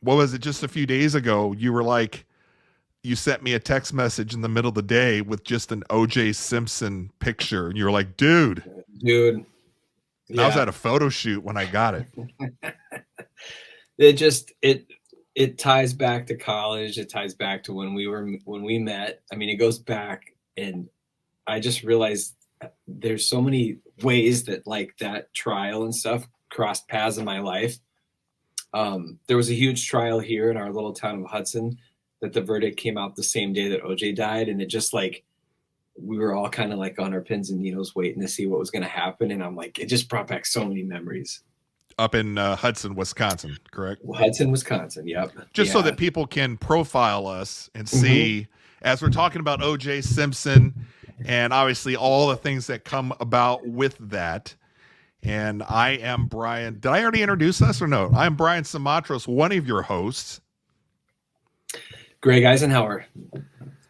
what was it, just a few days ago, you were like, you sent me a text message in the middle of the day with just an OJ Simpson picture. And you were like, dude, Dude, and I was yeah. at a photo shoot when I got it. It just it ties back to college. It ties back to when we met. I mean, it goes back, and I just realized there's so many ways that like that trial and stuff crossed paths in my life. There was a huge trial here in our little town of Hudson that the verdict came out the same day that OJ died, and it just like we were all kind of like on our pins and needles waiting to see what was going to happen, and I'm like, it just brought back so many memories. Up in Hudson, Wisconsin, correct? Hudson, Wisconsin. Yep. Just so Yeah. that people can profile us and Mm-hmm. see, as we're talking about OJ Simpson and obviously all the things that come about with that. And I am Brian. Did I already introduce us or no? I'm Brian Simatros, one of your hosts. Greg Eisenhower,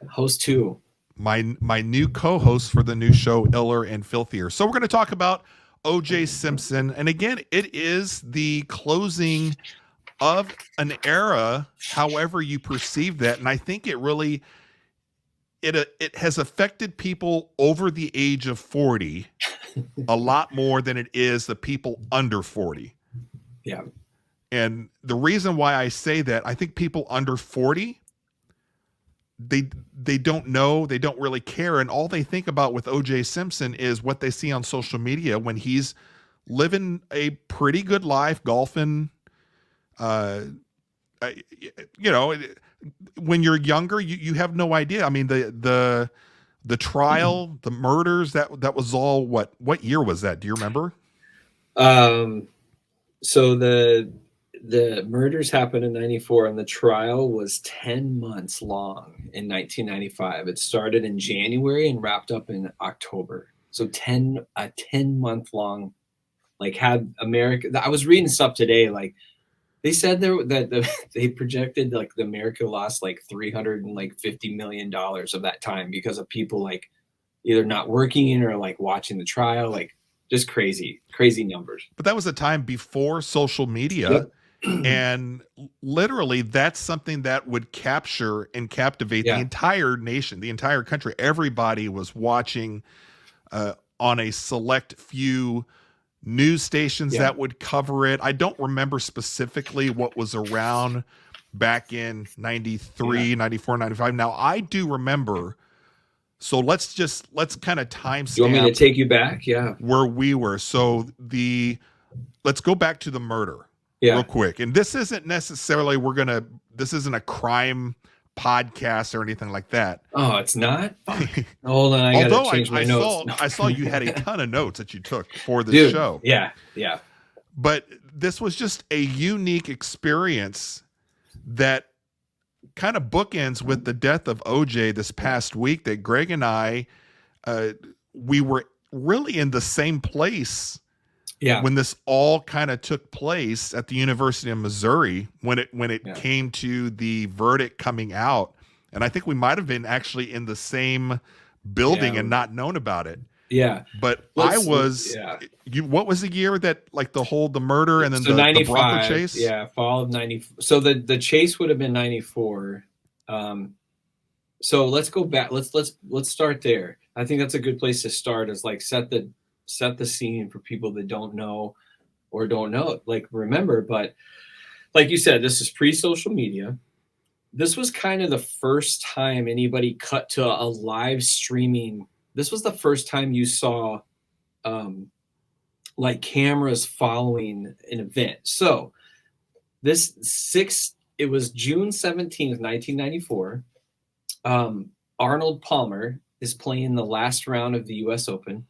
host two. My new co-host for the new show Iller and Filthier. So we're going to talk about OJ Simpson, and again, it is the closing of an era, however you perceive that, and I think it really it has affected people over the age of 40 a lot more than it is the people under 40. Yeah. And the reason why I say that, I think people under 40, they don't know, they don't really care, and all they think about with OJ Simpson is what they see on social media when he's living a pretty good life, golfing. You know, when you're younger, you have no idea. I mean, the trial, the murders, that was all what year was that? Do you remember? Um, so the murders happened in 94 and the trial was 10 months long in 1995. It started in January and wrapped up in October. So 10-month long, like had America. I was reading stuff today, like they said they projected like the America lost like $350 million of that time because of people like either not working or like watching the trial, like just crazy numbers. But that was a time before social media. Yep. And literally, that's something that would capture and captivate the Yeah. entire nation, the entire country. Everybody was watching on a select few news stations Yeah. that would cover it. I don't remember specifically what was around back in 93, Yeah. 94, 95. Now, I do remember. So let's kind of You want me to timestamp take you back? Yeah. where we were. So let's go back to the murder real Yeah. quick. And this isn't necessarily this isn't a crime podcast or anything like that. Oh, it's not? Fuck. Hold on, I gotta Although change my notes. I saw you had a ton of notes that you took for this Dude, show. yeah, yeah. But this was just a unique experience that kind of bookends with the death of OJ this past week, that Greg and I we were really in the same place Yeah. when this all kind of took place at the University of Missouri, when it Yeah. came to the verdict coming out. And I think we might have been actually in the same building Yeah. and not known about it. Yeah. But Yeah. what was the year that like the murder and then So the 95, Bronco chase? yeah, fall of 90. So the chase would have been 94. So let's go back. Let's start there. I think that's a good place to start, is like set the scene for people that don't know or don't know, like remember. But like you said, this is pre-social media. This was kind of the first time anybody cut to a live streaming. This was the first time you saw like cameras following an event. So it was June 17th, 1994. Arnold Palmer is playing the last round of the US Open.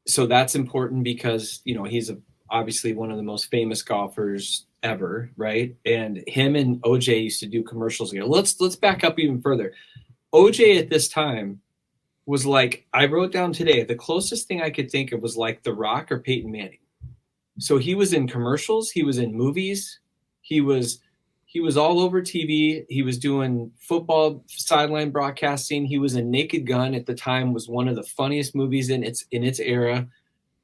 So that's important because, you know, he's obviously one of the most famous golfers ever, right? And him and OJ used to do commercials together. Let's back up even further. OJ at this time was like, I wrote down today, the closest thing I could think of was like The Rock or Peyton Manning. So he was in commercials, he was in movies, he was all over TV. He was doing football sideline broadcasting. He was in Naked Gun at the time, was one of the funniest movies in its era.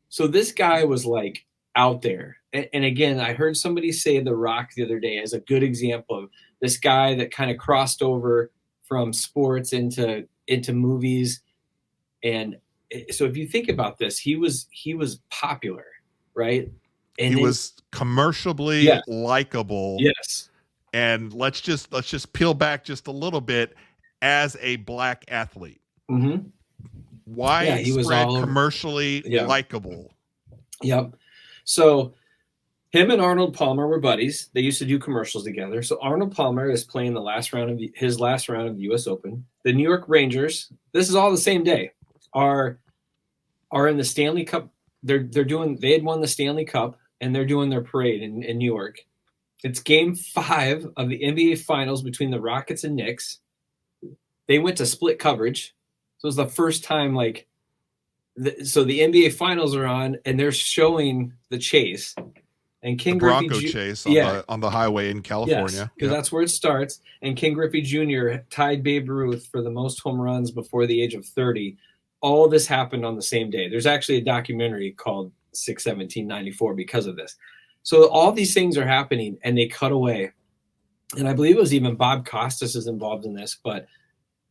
So this guy was like out there. And again, I heard somebody say The Rock the other day as a good example of this guy that kind of crossed over from sports into movies. And so if you think about this, he was popular, right? And He then, was commercially yes, likable. yes, And let's just peel back just a little bit. As a black athlete, mm-hmm. Yeah, he was widespread all over. commercially Yeah, likable. yep. So him and Arnold Palmer were buddies. They used to do commercials together. So Arnold Palmer is playing his last round of the U.S. Open. The New York Rangers, this is all the same day, are in the Stanley Cup. They had won the Stanley Cup and they're doing their parade in New York. It's game 5 of the NBA Finals between the Rockets and Knicks. They went to split coverage. So it was the first time so the NBA Finals are on and they're showing the chase. And The King Bronco Griffey, chase on the highway in California. because Yep. that's where it starts. And King Griffey Jr. tied Babe Ruth for the most home runs before the age of 30. All of this happened on the same day. There's actually a documentary called 6/17/94 because of this. So all these things are happening, and they cut away. And I believe it was even Bob Costas is involved in this, but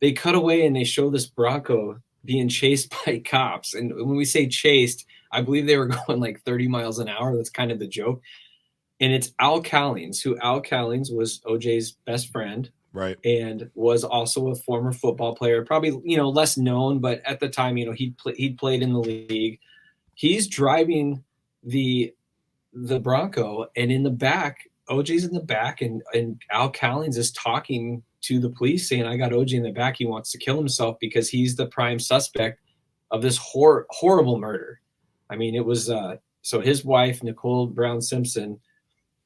they cut away and they show this Bronco being chased by cops. And when we say chased, I believe they were going like 30 miles an hour. That's kind of the joke. And it's Al Cowlings, who Al Cowlings was OJ's best friend, Right. and was also a former football player, probably, less known, but at the time, he'd played in the league. He's driving the Bronco, and in the back, OJ's in the back, and Al Cowlings is talking to the police saying, I got OJ in the back. He wants to kill himself because he's the prime suspect of this horrible murder. I mean, it was so his wife, Nicole Brown Simpson,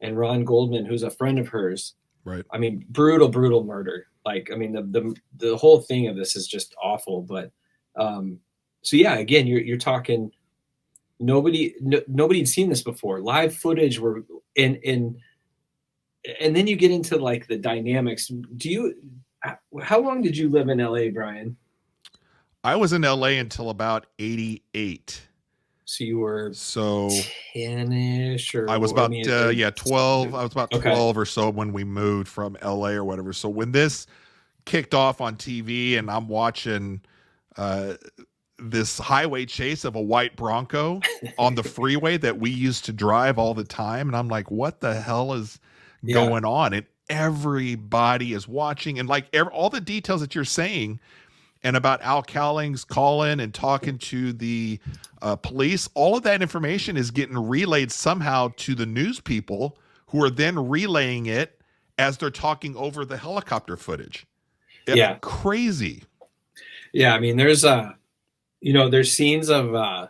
and Ron Goldman, who's a friend of hers. Right. I mean, brutal murder. Like, I mean, the whole thing of this is just awful. But so yeah, again, you're talking nobody'd seen this before. Live footage were and then you get into like the dynamics. How long did you live in LA, Brian? I was in LA until about 88. So you were 10-ish, or I was about 12. I was about 12 okay. or so when we moved from LA or whatever. So when this kicked off on TV and I'm watching this highway chase of a white Bronco on the freeway that we used to drive all the time, and I'm like, what the hell is going on? And everybody is watching, and like all the details that you're saying, and about Al Cowlings calling and talking to the police, all of that information is getting relayed somehow to the news people, who are then relaying it as they're talking over the helicopter footage. Yeah. Crazy. Yeah. I mean, there's there's scenes of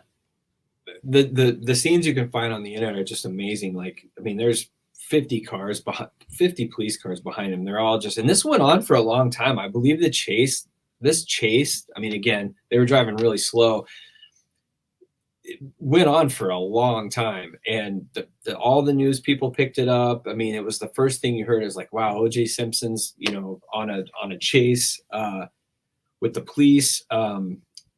the scenes you can find on the internet are just amazing. Like, I mean, there's 50 police cars behind him. They're all just, and this went on for a long time. I believe this chase, I mean, again, they were driving really slow. It went on for a long time, and all the news people picked it up. I mean, it was the first thing you heard is like, wow, OJ Simpson's, on a chase with the police.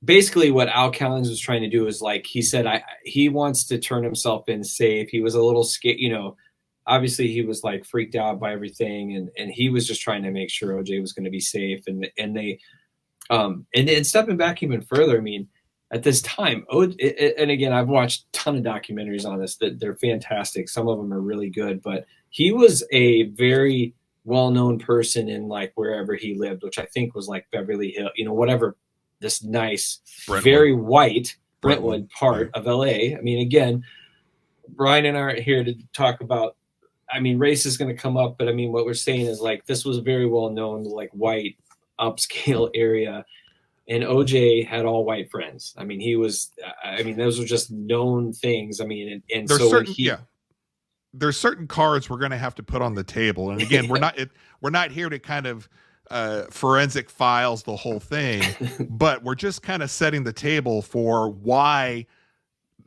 Basically what Al Cowlings was trying to do is, like he said, he wants to turn himself in safe. He was a little scared, obviously he was like freaked out by everything, and he was just trying to make sure OJ was going to be safe. And they, and stepping back even further, I mean, at this time, and again, I've watched a ton of documentaries on this that they're fantastic. Some of them are really good, but he was a very well-known person in like wherever he lived, which I think was like Beverly Hills, whatever, this nice, Brentwood. very white Brentwood part of LA. I mean, again, Brian and I aren't here to talk about, I mean, race is going to come up, but I mean, what we're saying is like, this was very well known, like white upscale area. And OJ had all white friends. I mean, those were just known things. I mean, and there's so there's certain cards we're going to have to put on the table. And again, we're not here to kind of forensic files the whole thing, but we're just kind of setting the table for why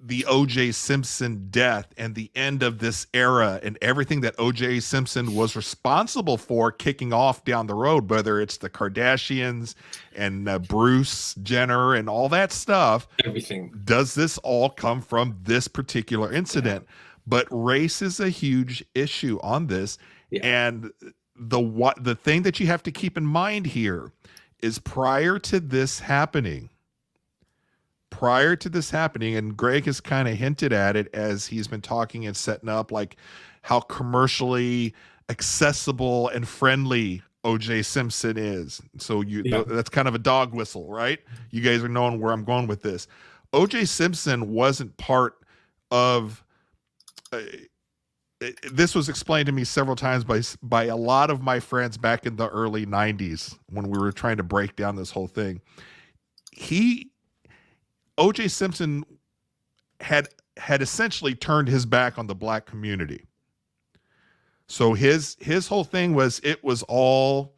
the OJ Simpson death and the end of this era and everything that OJ Simpson was responsible for kicking off down the road, whether it's the Kardashians and Bruce Jenner and all that stuff. Everything. Does this all come from this particular incident? Yeah. But race is a huge issue on this. Yeah. And the thing that you have to keep in mind here is prior to this happening, and Greg has kind of hinted at it as he's been talking and setting up like how commercially accessible and friendly OJ Simpson is. So that's kind of a dog whistle, right? You guys are knowing where I'm going with this. OJ Simpson wasn't part of this was explained to me several times by a lot of my friends back in the early 90s when we were trying to break down this whole thing. OJ Simpson had essentially turned his back on the black community. So his whole thing was, it was all,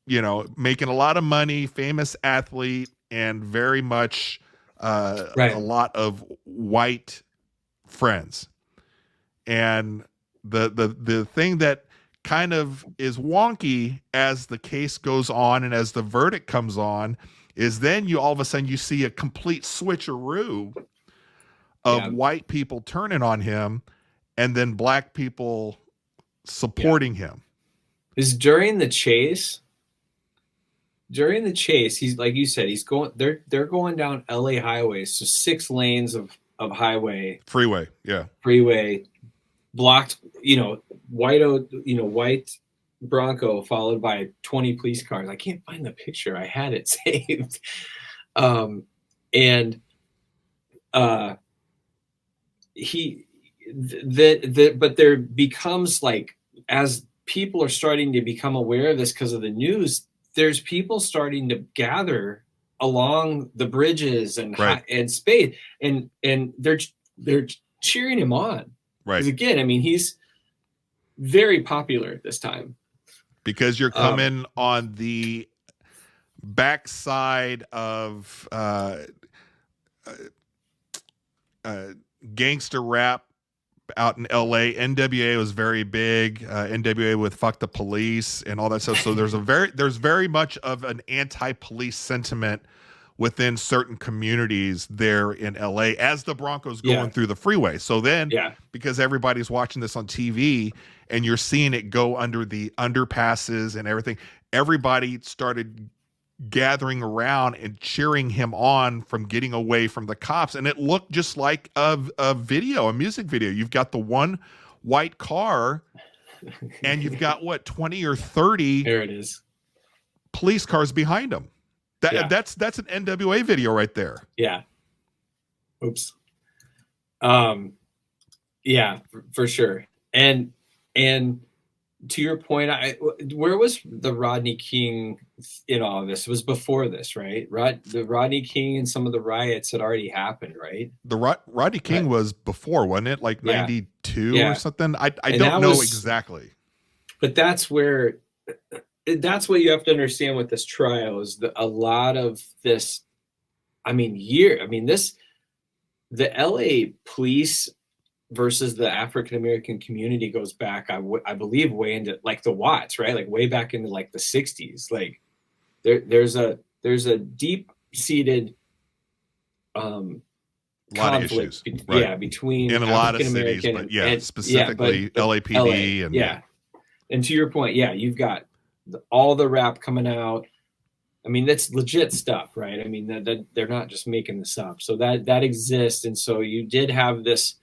making a lot of money, famous athlete, and very much a lot of white friends. And the thing that kind of is wonky as the case goes on and as the verdict comes on is then all of a sudden you see a complete switcheroo of white people turning on him and then black people supporting him. Is during the chase, he's, like you said, they're going down LA highways, so 6 lanes of freeway blocked, white Bronco followed by 20 police cars. I can't find the picture. I had it saved. But there becomes, like, as people are starting to become aware of this because of the news, there's people starting to gather along the bridges and Spade, and they're cheering him on. Right. Because again, I mean, he's very popular at this time. Because you're coming on the backside of gangster rap out in LA. NWA was very big. NWA with Fuck the Police and all that stuff. So there's very much of an anti-police sentiment within certain communities there in LA as the Broncos going through the freeway. So then, because everybody's watching this on TV and you're seeing it go under the underpasses and everything, everybody started gathering around and cheering him on from getting away from the cops. And it looked just like a music video. You've got the one white car and you've got 20 or 30 there it is, police cars behind him. That's an NWA video right there. Yeah. Oops. Yeah, for sure. And to your point, where was the Rodney King in all of this? It was before this, right? The Rodney King and some of the riots had already happened, right? The Rodney King was before, wasn't it? Like 92 or something? I don't know exactly. But that's what you have to understand with this trial is a lot of this. The LA police versus the African-American community goes back, I believe, way into like the Watts, right? Like way back into like the 60s. Like there's a deep-seated lot of issues, between in a lot of cities, but specifically LAPD and and to your point, you've got all the rap coming out. I mean, that's legit stuff, right? I mean, that they're not just making this up. So that exists, and so you did have this.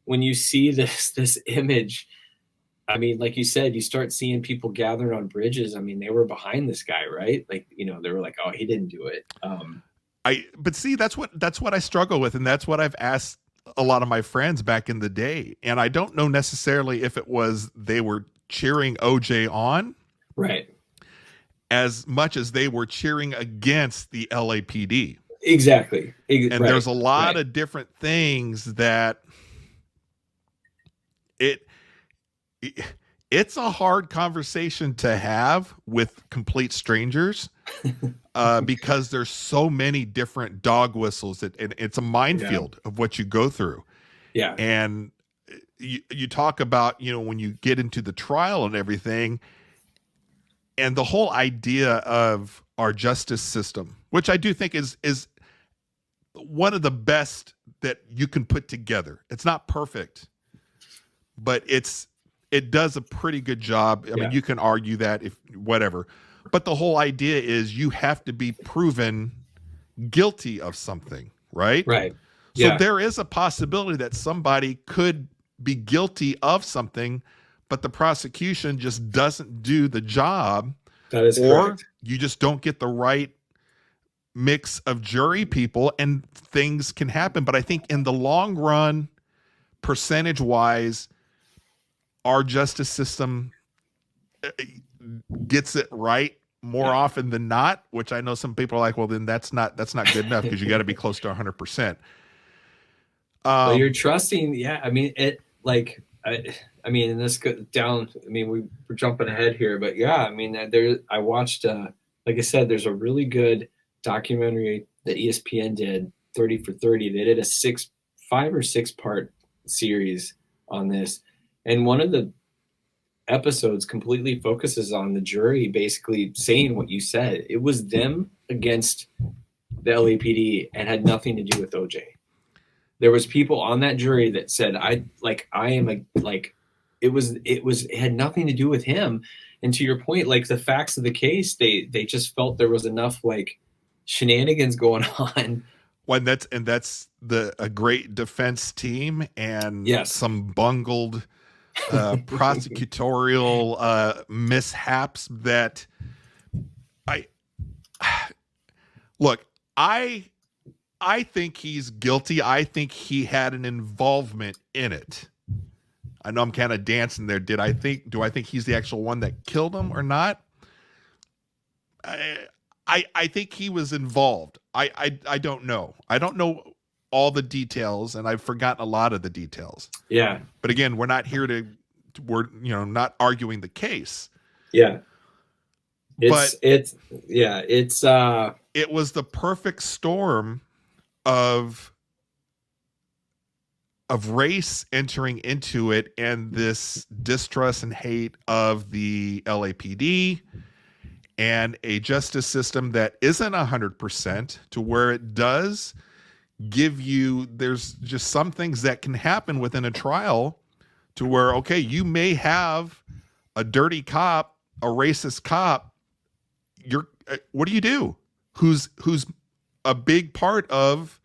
When you see this image, I mean, like you said, you start seeing people gathering on bridges. I mean, they were behind this guy, right? Like, they were like, "Oh, he didn't do it." But see, that's what I struggle with, and that's what I've asked a lot of my friends back in the day, and I don't know necessarily if it was they were cheering OJ on, right, as much as they were cheering against the LAPD. Exactly. And there's a lot of different things that it's a hard conversation to have with complete strangers. because there's so many different dog whistles and it's a minefield of what you go through. Yeah. And you talk about, when you get into the trial and everything, and the whole idea of our justice system, which I do think is one of the best that you can put together. It's not perfect, but it does a pretty good job. I mean, you can argue that if whatever, but the whole idea is you have to be proven guilty of something, right? Right. So there is a possibility that somebody could be guilty of something, but the prosecution just doesn't do the job. That is correct. You just don't get the right mix of jury people and things can happen. But I think in the long run, percentage wise, our justice system gets it right more often than not, which I know some people are like, well, then that's not good enough because you got to be close to 100%. Well, you're trusting. Yeah. I mean, I mean, and this goes down. I mean, we're jumping ahead here, but yeah, I mean, I watched, like I said, there's a really good documentary that ESPN did, 30 for 30. They did a 5 or 6 part series on this. And one of the episodes completely focuses on the jury basically saying what you said. It was them against the LAPD and had nothing to do with OJ. There was people on that jury that said, it had nothing to do with him. And to your point, like the facts of the case, they just felt there was enough like shenanigans going on. Well, that's a great defense team and some bungled prosecutorial mishaps that I think he's guilty. I think he had an involvement in it. I know I'm kind of dancing there. Do I think he's the actual one that killed him or not? I think he was involved. I don't know. I don't know all the details, and I've forgotten a lot of the details. Yeah. But again, we're not here we're not arguing the case. Yeah. It was the perfect storm of race entering into it and this distrust and hate of the LAPD and a justice system that isn't 100% to where it does give you, there's just some things that can happen within a trial to where, okay, you may have a dirty cop, a racist cop. What do you do? Who's a big part of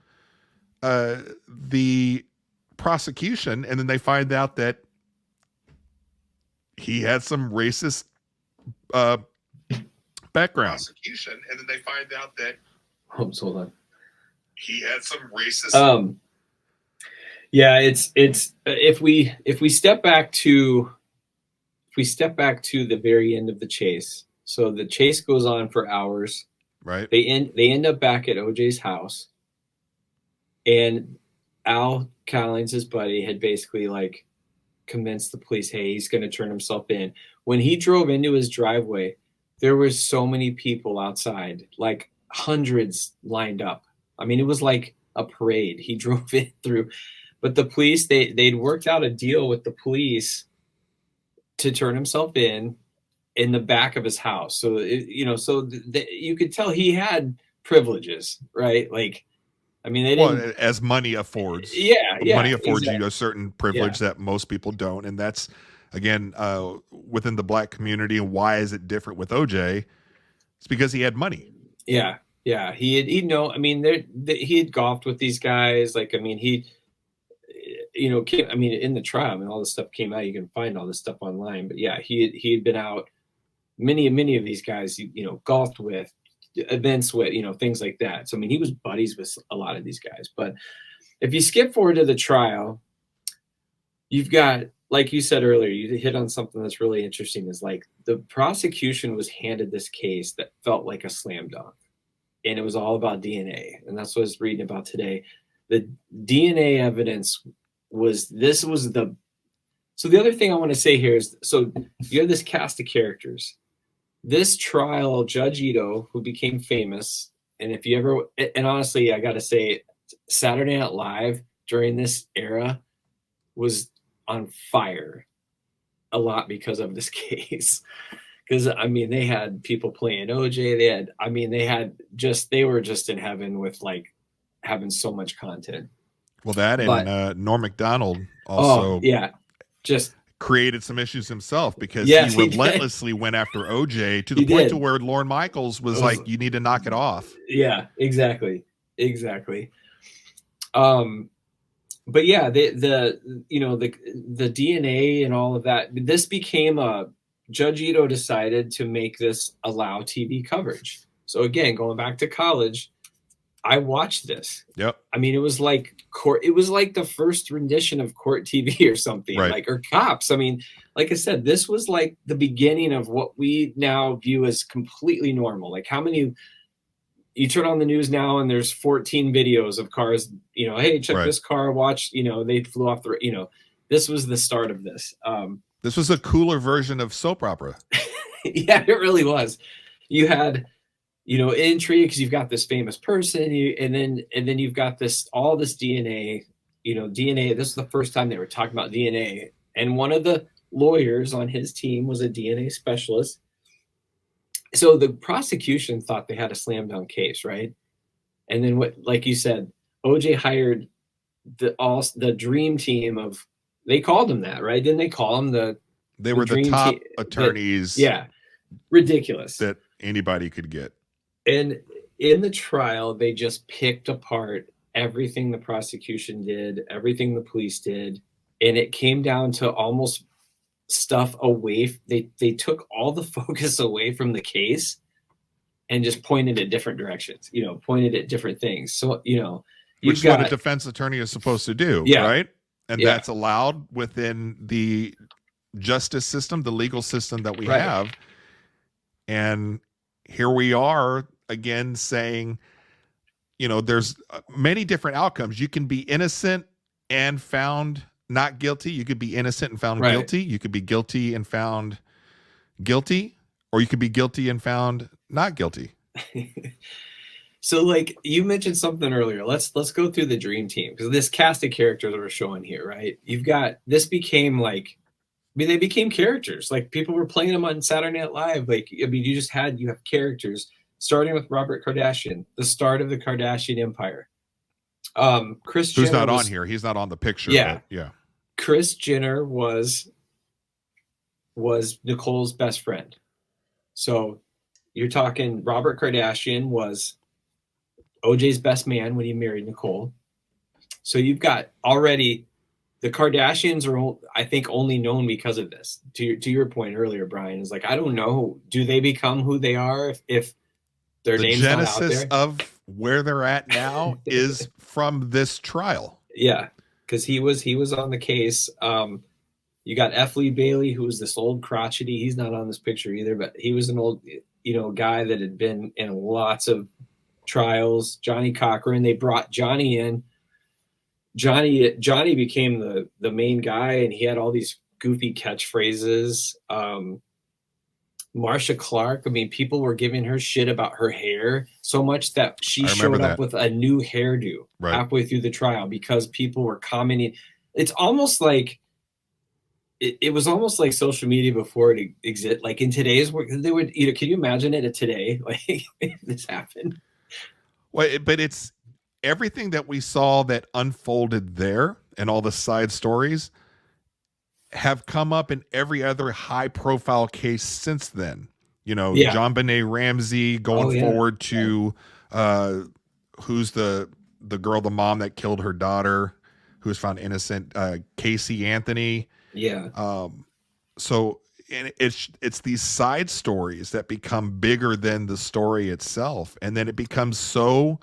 the prosecution, and then they find out that he had some racist background. Prosecution, and then they find out that hold on. He had some racist. Yeah, it's if we step back to the very end of the chase. So the chase goes on for hours. Right. They end up back at OJ's house, and Al Cowlings, his buddy, had basically like convinced the police, hey, he's going to turn himself in. When he drove into his driveway, there were so many people outside, like hundreds lined up. I mean, it was like a parade. He drove it through, but the police, they'd worked out a deal with the police to turn himself in the back of his house. So, you could tell he had privileges, right? Like, I mean, they didn't. Well, as money affords. Yeah. Money affords you a certain privilege that most people don't. And that's, again, within the black community. And why is it different with OJ? It's because he had money. Yeah. Yeah. He had golfed with these guys. Like, I mean, in the trial, I mean, all this stuff came out. You can find all this stuff online. But yeah, he had been out. Many of these guys, golfed with, events with, things like that. So, I mean, he was buddies with a lot of these guys. But if you skip forward to the trial, you've got, like you said earlier, you hit on something that's really interesting, is like the prosecution was handed this case that felt like a slam dunk. And it was all about DNA. And that's what I was reading about today. The DNA evidence so the other thing I want to say here is, so you have this cast of characters. this trial, Judge Ito, who became famous, and if you ever, and honestly, I got to say, Saturday Night Live during this era was on fire a lot because of this case. Because I mean, they had people playing OJ. They were just in heaven with like having so much content. Well, that and Norm Macdonald also just created some issues himself because he relentlessly went after OJ to the point to where Lorne Michaels was like, you need to knock it off. Yeah, exactly. But yeah, the DNA and all of that, this became Judge Ito decided to make this allow TV coverage. So again, going back to college, I watched this. Yep. I mean, it was like the first rendition of court TV or something, right. or Cops. I mean, like I said, this was like the beginning of what we now view as completely normal. Like how many you turn on the news now and there's 14 videos of cars, hey, check right. this car, watch, they flew off the, this was the start of this. This was a cooler version of soap opera. Yeah, it really was. You had, intrigue because you've got this famous person, and then you've got all this DNA. DNA. This is the first time they were talking about DNA, and one of the lawyers on his team was a DNA specialist. So the prosecution thought they had a slam dunk case, right? And then like you said, OJ hired the dream team of. They called them that, right? Didn't they call them They were the top attorneys. Ridiculous that anybody could get. And in the trial, they just picked apart everything the prosecution did, everything the police did, and it came down to almost stuff away. They took all the focus away from the case and just pointed at different directions. Pointed at different things. So which is what a defense attorney is supposed to do, right? And that's allowed within the justice system, the legal system that we have. And here we are again saying, there's many different outcomes. You can be innocent and found not guilty. You could be innocent and found guilty. You could be guilty and found guilty, or you could be guilty and found not guilty. So like you mentioned something earlier, let's go through the dream team, because this cast of characters that we're showing here, right? You've got, this became like, they became characters. Like people were playing them on Saturday Night Live. Like, you have characters starting with Robert Kardashian, the start of the Kardashian empire. Kris Jenner, who's not on here. He's not on the picture. Yeah. Yeah. Kris Jenner was Nicole's best friend. So you're talking Robert Kardashian was OJ's best man when he married Nicole. So you've got already the Kardashians are, I think, only known because of this. To your point earlier, Brian, is like, I don't know, do they become who they are if their name's not out there? The genesis of where they're at now is from this trial. Yeah, because he was on the case. You got F. Lee Bailey, who was this old crotchety. He's not on this picture either, but he was an old, guy that had been in lots of trials. Johnny Cochran. They brought Johnny in. Johnny became the main guy, and he had all these goofy catchphrases. Marsha Clark, I mean, people were giving her shit about her hair so much that she showed up with a new hairdo halfway through the trial because people were commenting. It's almost like it was almost like social media before it existed. Like in today's work, they would, can you imagine it today? Like if this happened. Well, but it's everything that we saw that unfolded there and all the side stories have come up in every other high profile case since then. John Benet Ramsey going forward to who's the girl, the mom that killed her daughter, who was found innocent, Casey Anthony. Yeah. So and it's these side stories that become bigger than the story itself. And then it becomes so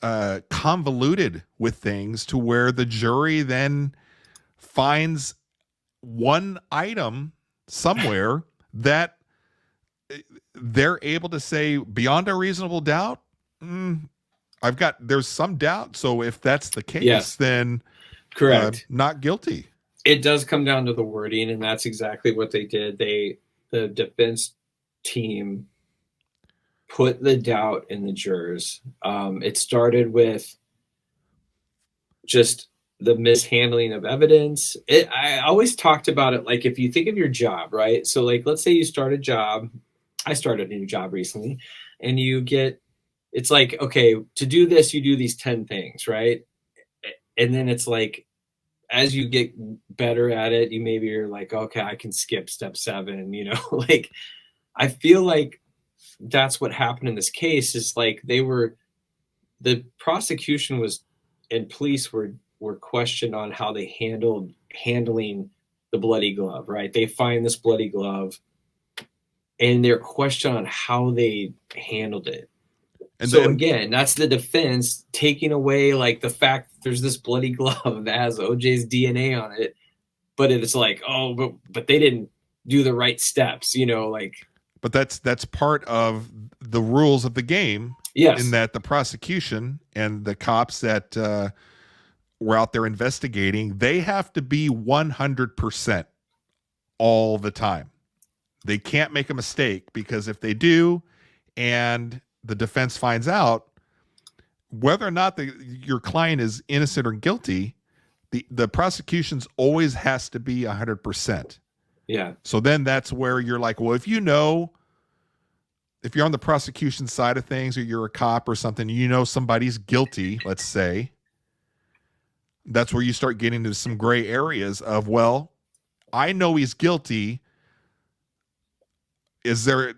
convoluted with things to where the jury then finds one item somewhere that they're able to say beyond a reasonable doubt. There's some doubt. So if that's the case, then correct, not guilty. It does come down to the wording, and that's exactly what they did. The defense team put the doubt in the jurors. It started with just the mishandling of evidence. I always talked about it like if you think of your job, right? So like let's say you start a job. I started a new job recently, and it's like, okay, to do this, you do these 10 things, right? And then it's like, as you get better at it, you're like, okay, I can skip step 7, like I feel like that's what happened in this case is like the prosecution was and police were questioned on how they handling the bloody glove, right? They find this bloody glove and they're questioned on how they handled it. And so again, that's the defense taking away like the fact that there's this bloody glove that has OJ's DNA on it, but it's like, oh, but they didn't do the right steps, like. But that's part of the rules of the game. Yes. In that the prosecution and the cops that were out there investigating, they have to be 100% all the time. They can't make a mistake, because if they do and the defense finds out, whether or not your client is innocent or guilty, the prosecution's always has to be 100%. Yeah. So then that's where you're like, well, if you're on the prosecution side of things, or you're a cop or something, somebody's guilty, let's say, that's where you start getting into some gray areas of, well, I know he's guilty. Is there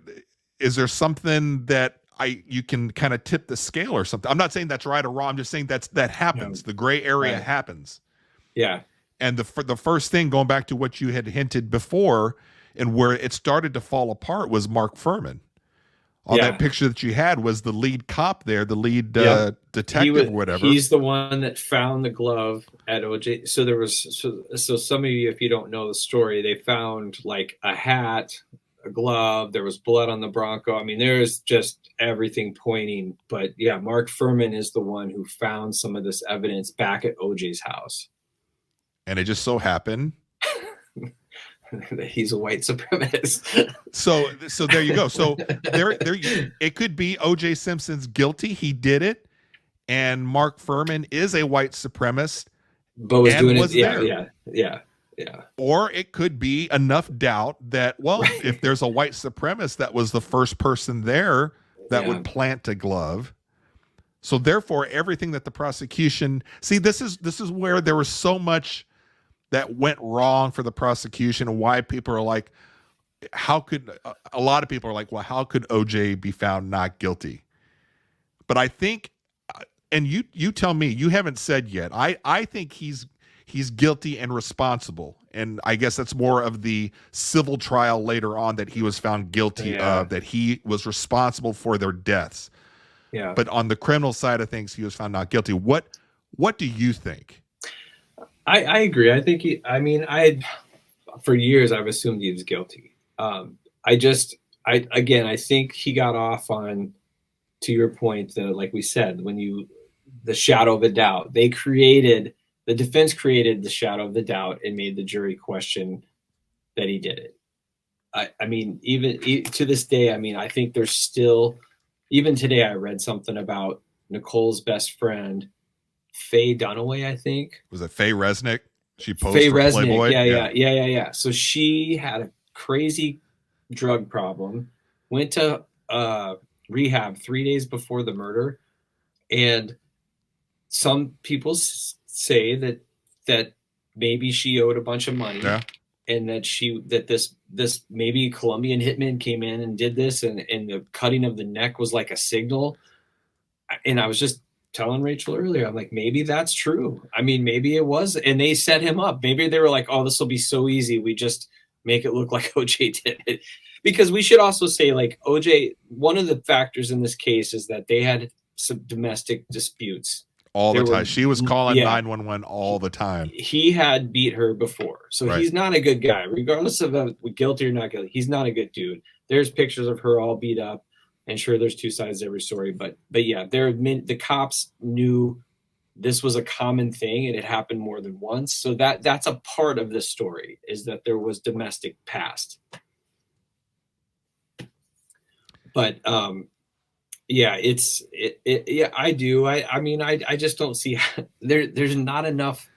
something that you can kind of tip the scale or something? I'm not saying that's right or wrong. I'm just saying that happens. The gray area happens. Yeah. And the first thing, going back to what you had hinted before and where it started to fall apart, was Mark Furman. On that picture that you had was the lead cop there, the lead detective, whatever. He's the one that found the glove at OJ. So there was, so some of you, if you don't know the story, they found like a hat, a glove, there was blood on the Bronco. I mean, there's just everything pointing, but yeah, Mark Furman is the one who found some of this evidence back at OJ's house. And it just so happened he's a white supremacist. So there you go. So there it could be OJ Simpson's guilty. He did it. And Mark Furman is a white supremacist. But was doing it. Yeah. Or it could be enough doubt that, well, if there's a white supremacist that was the first person there that would plant a glove. So therefore, everything that the prosecution, see, this is where there was so much that went wrong for the prosecution, and why people are like, a lot of people are like, well, how could OJ be found not guilty? But I think, and you tell me, you haven't said yet, I think he's guilty and responsible. And I guess that's more of the civil trial later on that he was found guilty of, that he was responsible for their deaths. Yeah. But on the criminal side of things, he was found not guilty. What do you think? I agree. I think for years I've assumed he was guilty. I think he got off on, to your point, like we said, the shadow of a doubt. The defense created the shadow of the doubt and made the jury question that he did it. I mean, even to this day, I think there's still, even today, I read something about Nicole's best friend, Faye Dunaway, I think. Was it Faye Resnick? She posed for Playboy? Yeah. So she had a crazy drug problem, went to rehab 3 days before the murder. And some people say that maybe she owed a bunch of money. Yeah. And that this maybe Colombian hitman came in and did this, and the cutting of the neck was like a signal. And I was just telling Rachel earlier, I'm like, maybe that's true. Maybe it was, and they set him up. Maybe they were like, oh, this will be so easy. We just make it look like OJ did it. Because we should also say, like, OJ, one of the factors in this case is that they had some domestic disputes. All the time. She was calling 911 all the time. He had beat her before. So He's not a good guy. Regardless of guilty or not guilty, he's not a good dude. There's pictures of her all beat up. And sure, there's two sides to every story. But yeah, the cops knew this was a common thing and it happened more than once. So that's a part of this story, is that there was domestic past. But yeah, yeah, I do. I mean, I just don't see there's not enough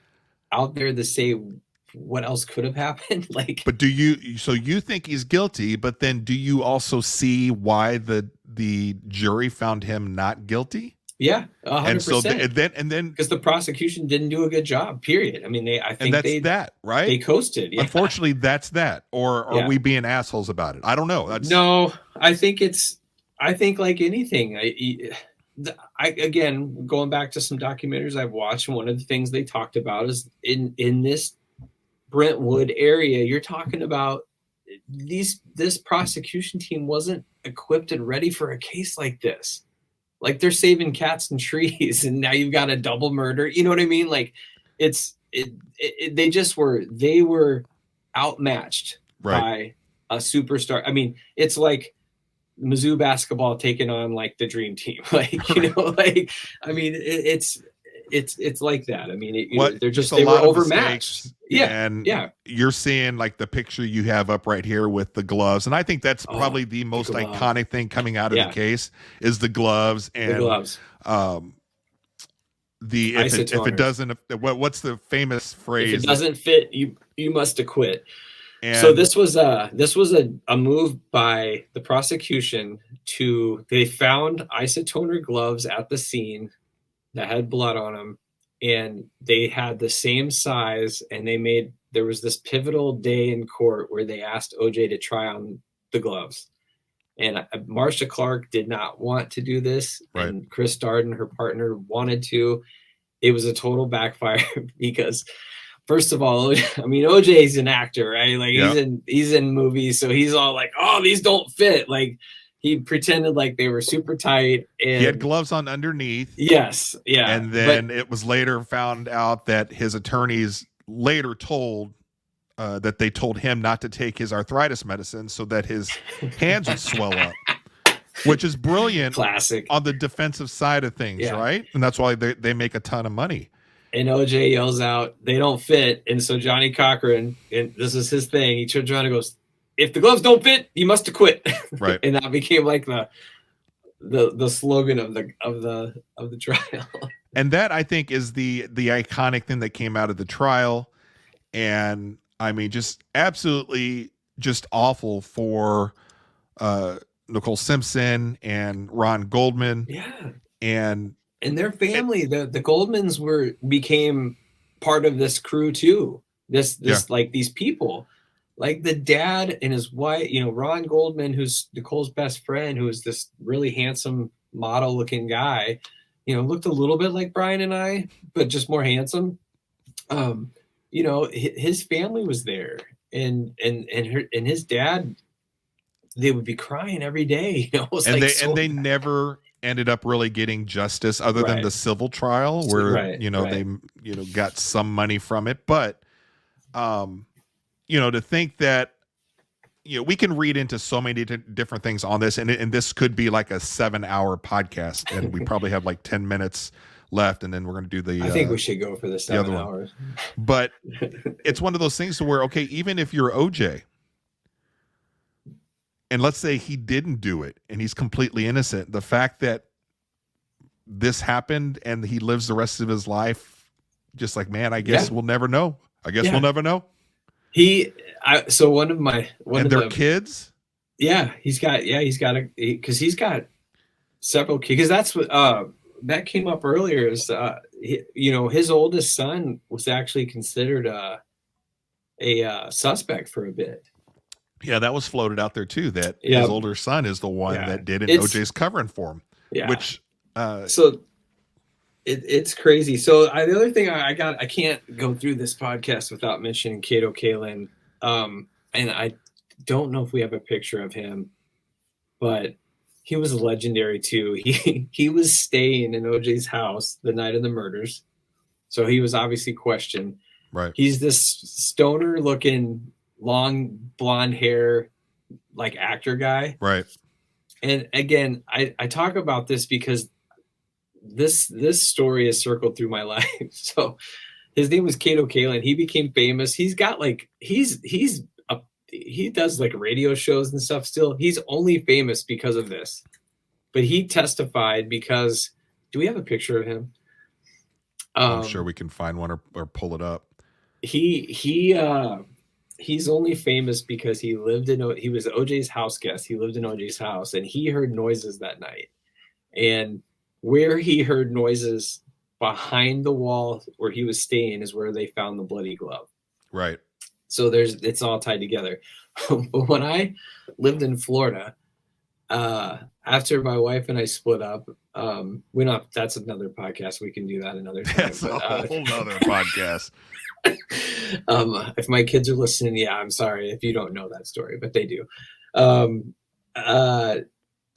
out there to say what else could have happened. Like, But so you think he's guilty, but then do you also see why the jury found him not guilty? yeah, And so 100%. and then Because the prosecution didn't do a good job, period. I mean, I think that, right? They coasted. Yeah. Unfortunately, that's that. Or are we being assholes about it? I don't know. No, I think like anything. Again, going back to some documentaries I've watched, one of the things they talked about is in this Brentwood area, you're talking about this prosecution team wasn't equipped and ready for a case like this. Like, they're saving cats and trees, and now you've got a double murder. You know what I mean? Like, they were outmatched by a superstar. I mean, it's like Mizzou basketball taking on like the dream team. Like, you know, like, I mean, it's like that. I mean, they were overmatched. And you're seeing like the picture you have up right here with the gloves, and I think that's probably the most iconic thing coming out of the case is the gloves and if it doesn't, what's the famous phrase? If it doesn't fit, you must acquit. And so this was a move by the prosecution they found isotoner gloves at the scene that had blood on them, and they had the same size, and there was this pivotal day in court where they asked OJ to try on the gloves, and Marcia Clark did not want to do this, and Chris Darden, her partner, wanted to. It was a total backfire because, first of all, I mean, OJ's an actor, right? Like, he's in movies, so he's all like, "Oh, these don't fit." Like, he pretended like they were super tight, and he had gloves on underneath. Yes, yeah. And then it was later found out that his attorneys later told that they told him not to take his arthritis medicine so that his hands would swell up, which is brilliant. Classic on the defensive side of things, right? And that's why they make a ton of money. And OJ yells out, "They don't fit." And so Johnny Cochran, and this is his thing, he turns around and goes, "If the gloves don't fit, you must acquit." Right. And that became like the slogan of the trial. And that, I think, is the iconic thing that came out of the trial. And I mean, just absolutely just awful for Nicole Simpson and Ron Goldman. Yeah. And their family, the Goldmans became part of this crew too. Like these people, like the dad and his wife, you know, Ron Goldman, who's Nicole's best friend, who is this really handsome model looking guy, you know, looked a little bit like Brian and I, but just more handsome. You know, his family was there, and his dad, they would be crying every day. You know, they never ended up really getting justice other than the civil trial where they got some money from it. But to think that we can read into so many different things on this, and this could be like a 7-hour podcast, and we probably have like 10 minutes left, and then we're going to do I think we should go for the 7 hours. But it's one of those things where, okay, even if you're OJ, and let's say he didn't do it and he's completely innocent, the fact that this happened and he lives the rest of his life just like, man, I guess we'll never know. We'll never know. So one of their kids. Yeah, he's got several kids. Because that's what that came up earlier. Is his oldest son was actually considered a suspect for a bit. Yeah, that was floated out there too. That his older son is the one that did it. OJ's covering for him. Yeah, which so it's crazy. So the other thing I can't go through this podcast without mentioning Kato Kalin. And I don't know if we have a picture of him, but he was legendary too. He was staying in OJ's house the night of the murders, so he was obviously questioned. Right. He's this stoner looking, long blonde hair, like actor guy. Right. And again, I talk about this because this story has circled through my life. So his name was Kato Kalin. He became famous. He's got he's a he does like radio shows and stuff still. He's only famous because of this. But he testified because, do we have a picture of him? I'm sure we can find one or pull it up. He's only famous because he was OJ's house guest. He lived in OJ's house and he heard noises that night. And where he heard noises behind the wall where he was staying is where they found the bloody glove. Right. So it's all tied together. But when I lived in Florida, after my wife and I split up, that's another podcast. We can do that another time. That's a whole nother podcast. If my kids are listening, yeah, I'm sorry if you don't know that story, but they do.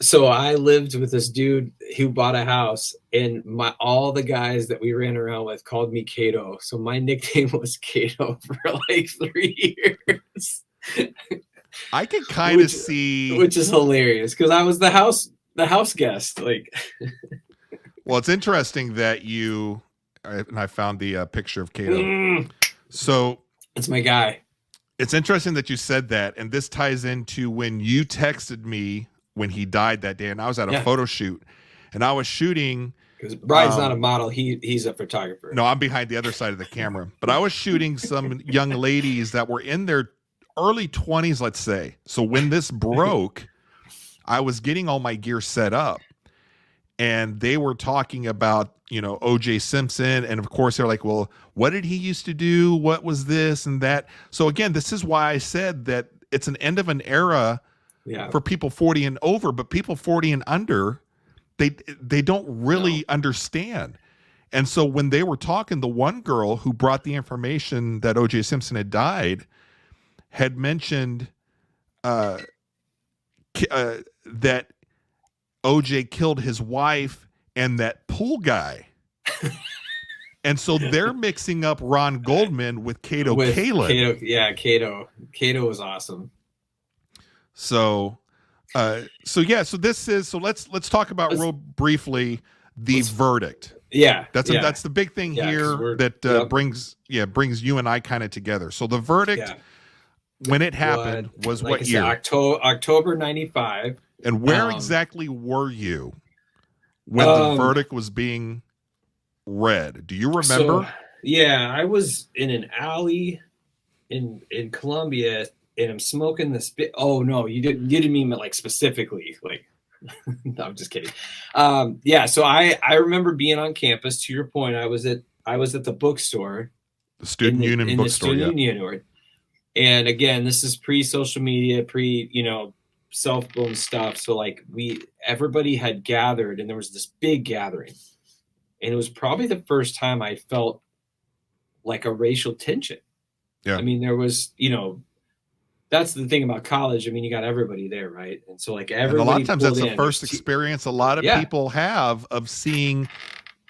So I lived with this dude who bought a house, and all the guys that we ran around with called me Kato. So my nickname was Kato for like 3 years. I can kind of see, which is hilarious because I was the house guest. Like, well, it's interesting that I found the picture of Kato. So it's my guy. It's interesting that you said that, and this ties into when you texted me when he died that day, and I was at a photo shoot, and I was shooting. Because Brian's not a model; he's a photographer. No, I'm behind the other side of the camera, but I was shooting some young ladies that were in their early 20s, let's say. So when this broke, I was getting all my gear set up, and they were talking about, OJ Simpson. And of course they're like, well, what did he used to do? What was this and that? So again, this is why I said that it's an end of an era for people 40 and over, but people 40 and under, they don't really understand. And so when they were talking, the one girl who brought the information that OJ Simpson had died had mentioned that OJ killed his wife and that pool guy. And so they're mixing up Ron Goldman with Kato Kalin. Kato was awesome. So let's talk about real briefly the verdict. Yeah. That's the big thing here that brings you and I kind of together. So the verdict when it happened was what year? October 95. And where exactly were you when the verdict was being read? Do you remember? I was in an alley in Columbia, and I'm smoking this oh no, you didn't mean like specifically, like no, I'm just kidding. So I remember being on campus. To your point, I was at the bookstore, the Student Union bookstore. The Student Union. And again, this is pre-social media, cell phone stuff. So like everybody had gathered, and there was this big gathering, and it was probably the first time I felt like a racial tension. Yeah. I mean, there was, that's the thing about college. I mean, you got everybody there, right? And so like everybody, and a lot of times that's the first experience a lot of people have of seeing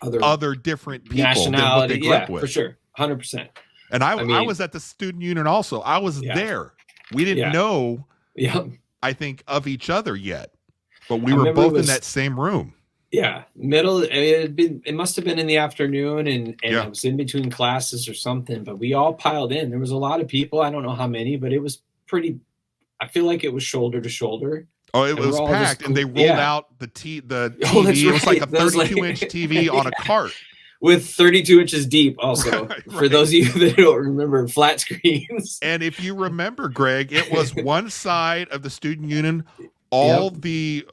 other different people nationality. Than what they grew up with. For sure. 100%. And I was at the Student Union also. I was there. We didn't know, I think, of each other yet, but we were both in that same room. Yeah, it must have been in the afternoon, and it was in between classes or something. But we all piled in. There was a lot of people. I don't know how many, but it was pretty. I feel like it was shoulder to shoulder. Oh, it was packed, and they rolled out the TV. It was like a 32-inch TV on a cart. With 32 inches deep also, for those of you that don't remember flat screens. And if you remember, Greg, it was one side of the Student Union. All the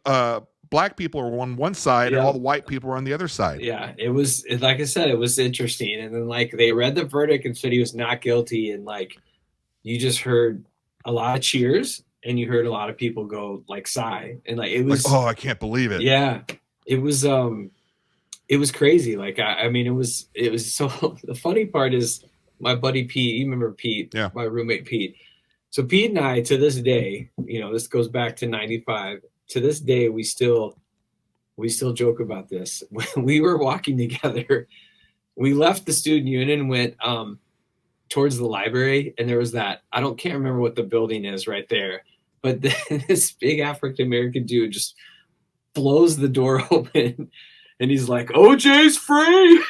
black people were on one side and all the white people were on the other side. Yeah, it was, like I said, it was interesting. And then like they read the verdict and said he was not guilty. And like you just heard a lot of cheers and you heard a lot of people go like sigh. And like it was like, oh, I can't believe it. Yeah. It was crazy. Like, I mean, it was so the funny part is my buddy Pete, you remember Pete, my roommate Pete. So Pete and I, to this day, this goes back to 95. To this day, we still joke about this. When we were walking together, we left the Student Union, went towards the library, and there was can't remember what the building is right there. But this big African-American dude just blows the door open. And he's like, OJ's free.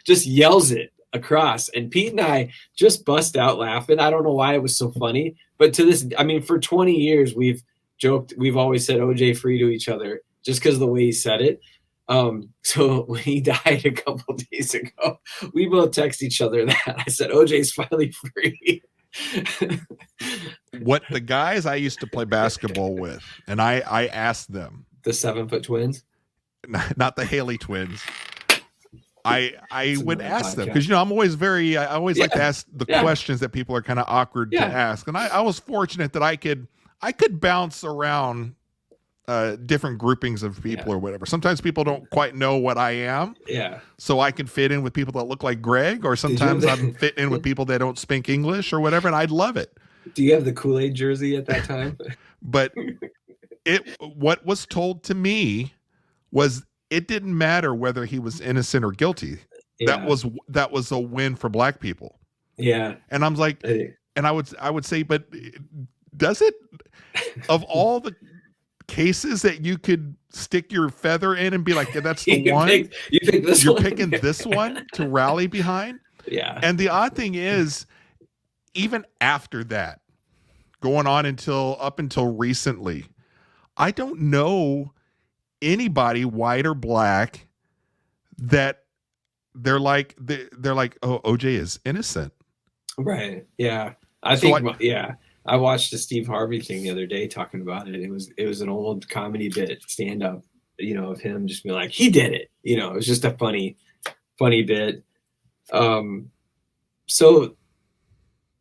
Just yells it. across. And Pete and I just bust out laughing. I don't know why it was so funny, but to this, I mean, for 20 years, we've joked, we've always said OJ free to each other just because of the way he said it. So when he died a couple days ago, we both text each other that. I said, OJ's finally free. What the guys I used to play basketball with, and I asked them, the 7-foot twins, not the Haley twins. I would ask them because I'm always I always like to ask the questions that people are kind of awkward to ask, and I was fortunate that I could bounce around different groupings of people or whatever. Sometimes people don't quite know what I am, so I can fit in with people that look like Greg, or sometimes I'm fit in with people that don't speak English or whatever, and I'd love it. Do you have the Kool-Aid jersey at that time? But what was told to me was it didn't matter whether he was innocent or guilty. That was a win for black people. Yeah. And I'm like, and I would say, but does it? Of all the cases that you could stick your feather in and be like, that's the one. You pick this You're one? picking this one to rally behind. Yeah. And the odd thing is, even after that, going on up until recently, I don't know anybody, white or black, that they're like, oh, OJ is innocent. Right. Yeah. I watched a Steve Harvey thing the other day talking about it. It was an old comedy bit, stand up, of him just being like, he did it. It was just a funny bit. So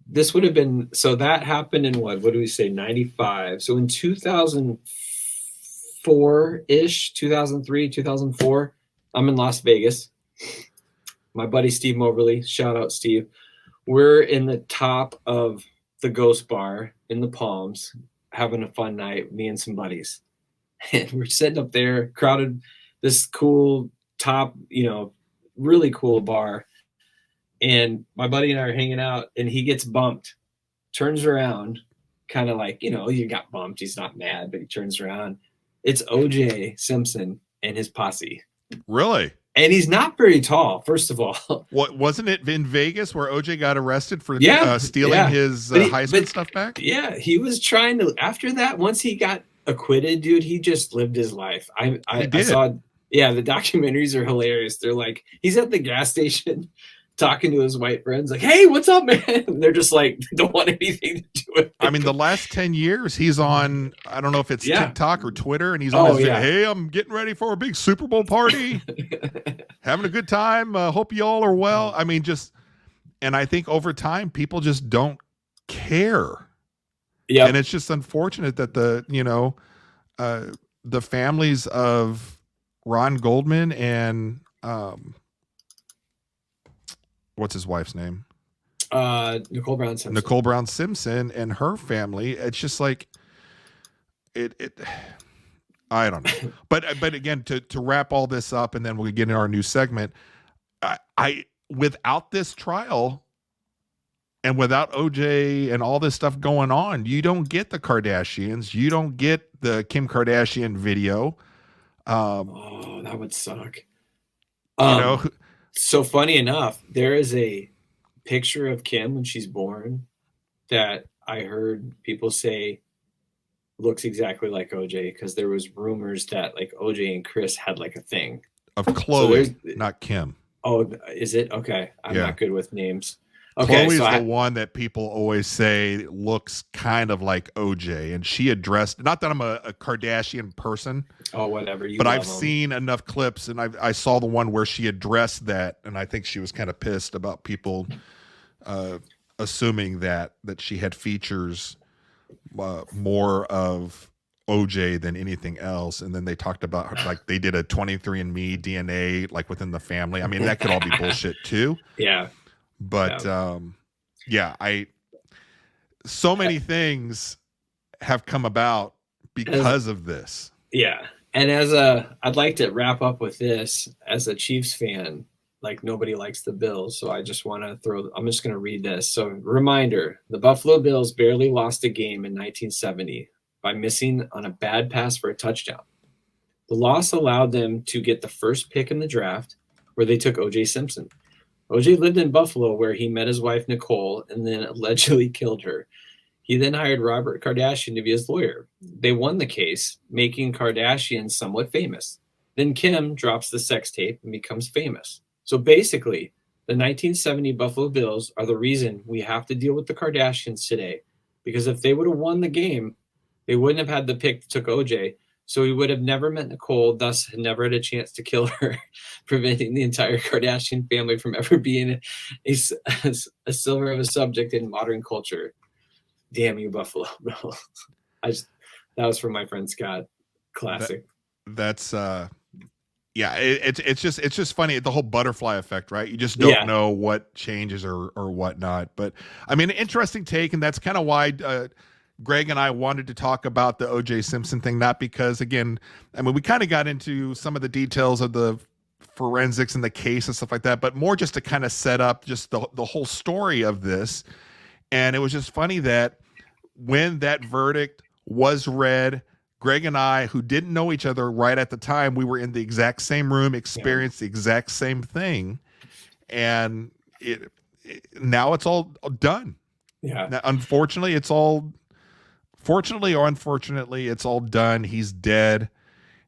this would have been, so that happened in what do we say, 95. So in 2004-ish, 2003, 2004, I'm in Las Vegas. My buddy Steve Moberly, shout out Steve. We're in the top of the Ghost Bar in the Palms, having a fun night, me and some buddies. And we're sitting up there, crowded, this cool top, really cool bar. And my buddy and I are hanging out, and he gets bumped, turns around, kind of like, you got bumped. He's not mad, but he turns around. It's OJ Simpson and his posse. Really? And he's not very tall, first of all. What wasn't it in Vegas where OJ got arrested for stealing his Heisman stuff back? Yeah, he was trying to. After that, once he got acquitted, dude, he just lived his life. I saw. Yeah, the documentaries are hilarious. They're like, he's at the gas station talking to his white friends, like, "Hey, what's up, man?" And they're just like, don't want anything to do with it. I mean, the last 10 years, he's on, I don't know if it's TikTok or Twitter, and he's on hey, I'm getting ready for a big Super Bowl party. Having a good time. Hope you all are well. I mean, and I think over time, people just don't care. Yeah. And it's just unfortunate that the families of Ron Goldman and, what's his wife's name? Nicole Brown Simpson. Nicole Brown Simpson and her family. It's just like it I don't know. But again, to wrap all this up, and then we'll get into our new segment. I without this trial and without OJ and all this stuff going on, you don't get the Kardashians. You don't get the Kim Kardashian video. That would suck. So funny enough, there is a picture of Kim when she's born that I heard people say looks exactly like OJ, because there was rumors that like OJ and Chris had like a thing. Of Chloe, not Kim. Oh, is it? Okay. I'm not good with names. Okay, Chloe's the one that people always say looks kind of like OJ, and she addressed, not that I'm a Kardashian person. Oh, whatever. But I've seen enough clips, and I saw the one where she addressed that, and I think she was kind of pissed about people assuming that she had features more of OJ than anything else. And then they talked about like they did a 23andMe DNA like within the family. I mean, that could all be bullshit too. Yeah. But so many things have come about because of this. Yeah. And I'd like to wrap up with this. As a Chiefs fan, like, nobody likes the Bills. So I just want to I'm just going to read this. So, reminder, the Buffalo Bills barely lost a game in 1970 by missing on a bad pass for a touchdown. The loss allowed them to get the first pick in the draft, where they took OJ Simpson. OJ lived in Buffalo, where he met his wife, Nicole, and then allegedly killed her. He then hired Robert Kardashian to be his lawyer. They won the case, making Kardashian somewhat famous. Then Kim drops the sex tape and becomes famous. So basically, the 1970 Buffalo Bills are the reason we have to deal with the Kardashians today. Because if they would have won the game, they wouldn't have had the pick that took OJ. So he would have never met Nicole, thus had never had a chance to kill her, preventing the entire Kardashian family from ever being a silver of a subject in modern culture. Damn you, Buffalo Bills. That was from my friend Scott. Classic. That's yeah, it's just funny, the whole butterfly effect, right? You just don't know what changes or whatnot. But I mean, interesting take, and that's kind of why Greg and I wanted to talk about the OJ Simpson thing, not because, again, I mean, we kind of got into some of the details of the forensics and the case and stuff like that, but more just to kind of set up just the whole story of this. And it was just funny that when that verdict was read, Greg and I, who didn't know each other right at the time, we were in the exact same room, experienced the exact same thing. And now it's all done. Yeah. Now, unfortunately, fortunately or unfortunately, it's all done. He's dead,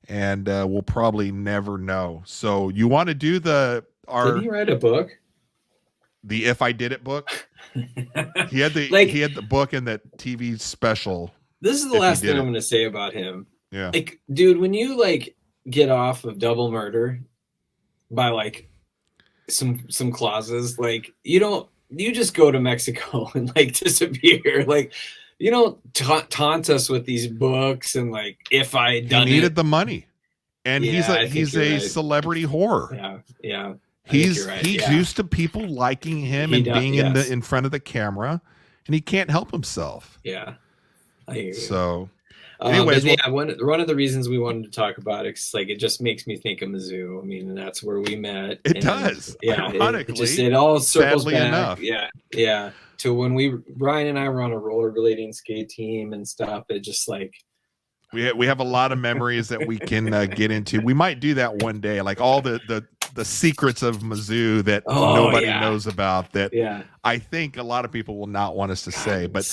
and we'll probably never know. So you want to do Did he write a book? The If I Did It book? He had the book and that TV special. This is the last thing I'm going to say about him. Yeah. Like, dude, when you like get off of double murder by like some clauses, like you just go to Mexico and like disappear. Like, you don't taunt us with these books and like, if I had done he needed the money, and he's a right. celebrity whore. Yeah. He's used to people liking him being in front of the camera, and he can't help himself. Yeah. I hear you. So, anyways, one of the reasons we wanted to talk about it is like it just makes me think of Mizzou. I mean, that's where we met. It does. Yeah, ironically, it all circles sadly back. Enough. Yeah. To when Brian and I were on a rollerblading skate team and stuff. It just like we have a lot of memories that we can get into. We might do that one day, like all the secrets of Mizzou that nobody knows about. That I think a lot of people will not want us to say, but.